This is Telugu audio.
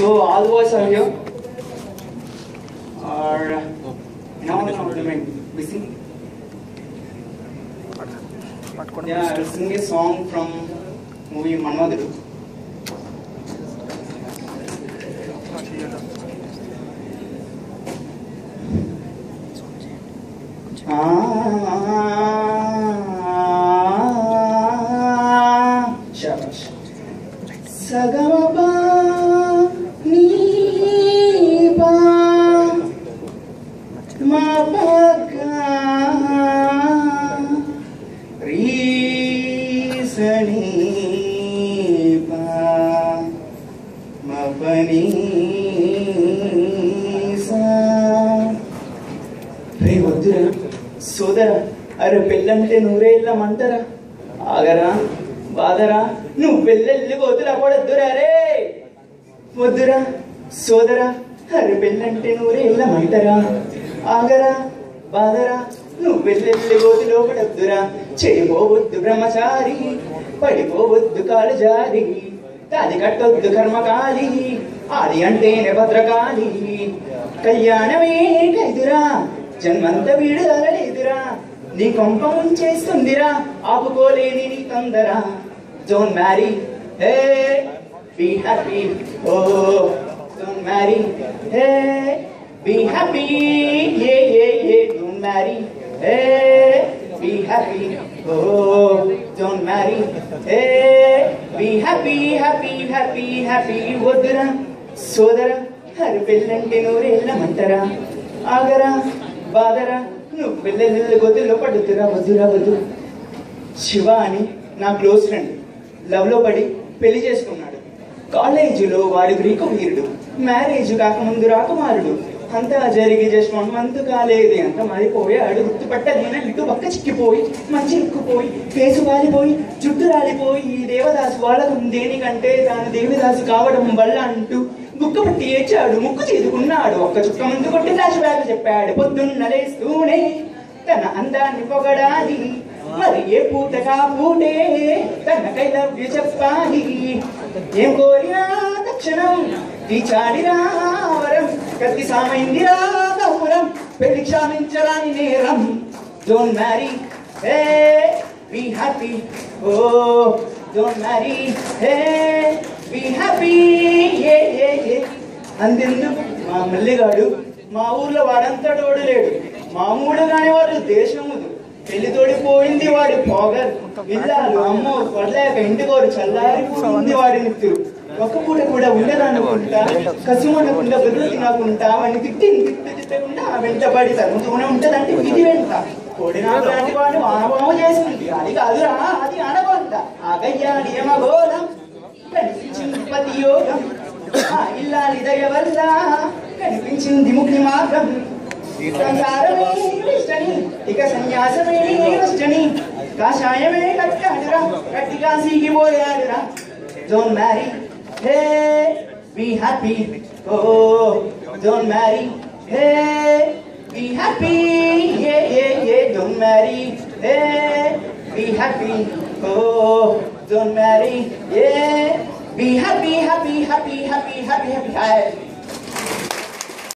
So all the boys are here. Now we sing. Yeah, I'll sing a song from movie Manmadhudu. Shabash. Sagamapa nipa mapaga risanipa mapanisa. Hey Vadura, Sodara, అరే పెళ్ళంటే నూరేళ్ళమంటారా ఆగరా బాదరా నువ్వు పెళ్ళెళ్ళి వద్దురా పడొద్దురా రే వద్దురా సోదరా అరే పెళ్ళంటే నూరేళ్ళమంటారా ఆగరా బాదరా నువ్వు పెళ్ళెళ్ళి గోతిలో పడొద్దురా చేయబోవద్దు బ్రహ్మచారి పడిపోవద్దు కాలు జారి తాది కట్టొద్దు కర్మకాలి ఆది అంటేనే భద్రకాలి కళ్యాణమే కైదురా జన్మంత వీడుదల లేదురా నీ కొంప ముంచేస్తుందిరా ఆపుకోలేని నీ తొందర. Don't marry, hey, be happy, oh. Don't marry, hey, be happy, yeah, yeah, yeah. Don't marry, hey, be happy, oh. Don't marry, hey, be happy, happy, happy, happy. వద్దురా సోదరా హరి పెళ్ళంటే నూరేళ్ళమంటారా ఆగరా బాదరా నువ్వు పెళ్ళెళ్ళ గొద్దులో పడుతురా వద్దురా వద్దు. శివ అని నా క్లోజ్ ఫ్రెండ్ లవ్లో పడి పెళ్లి చేసుకున్నాడు. కాలేజీలో వాడి గ్రీకు వీరుడు, మ్యారేజ్ కాకముందు రాకుమారుడు. అంతా జరిగి జస్ట్ 1 month కాలేదు అంత మారిపోయాడు. గుర్తుపట్టలేన ఇటు పక్క చిక్కిపోయి మంచి ఎక్కుపోయి ఫేసు వాలిపోయి జుట్టు రాలిపోయి దేవదాసు వాళ్ళకు దేనికంటే తాను దేవిదాసు కావడం వల్ల అంటూ బుక్క పట్టి ఏడ్చాడు, ముక్కు చేదుకున్నాడు. ఒక్క చుక్క ముందు కొట్టి ఫ్లాష్ బ్యాక్ చెప్పాడు. పొద్దున్న లేస్తూనే తన అందాన్ని పొగడాలి, మరి ఏ పూట కాపూటే తన కైలవ్య చెప్పాలి. ఏం కోరినా తక్షణం తీచాడిరా వరం, కత్తి సామైందిరా కౌరం, పెళ్లి క్షమించరాని నేరం. Don't marry, hey, be happy, oh. Don't marry, hey, be happy, yeah, yeah, yeah. అంతెందుకు మా మల్లిగాడు మా ఊర్లో వాడంతటోడు లేడు, మామూలుగానే వాడు దేశముదు. పెళ్లి తోడిపోయింది వాడి పోగర్ ఇల్లాలు అమ్మో పడలేక ఇంటికోరు చల్లారిపోయింది వాడి నిత్తురు. ఒక్క పూట కూడా ఉండదనుకుంటా కసుమనకుండా బదులు తినకుంటా అని తిట్టకుండా వెంటబడి తరుగుతూనే ఉంటదంటే ఇది వెంట కోడినాడు లాంటి వాడు ఆనవాము చేసింది. అది కాదురా అది అనకొంట ఆగయ్యాడి యమగోళం కనిపించింది పతి యోగం, ఆ ఇల్లాలి దయ వల్ల కనిపించింది ముక్తి మార్గం. సంసారమే ఇష్టని ఇక సన్యాసమే ఇష్టని, కాషాయమే కట్టాడురా గట్టిగా సీగిపోయాడురా. Don't marry, hey, be happy, oh. Don't marry, hey, be happy, yeah, yeah, yeah. Don't marry, hey, be happy, oh. Don't marry, yeah, be happy, happy, happy, happy, happy, happy, happy.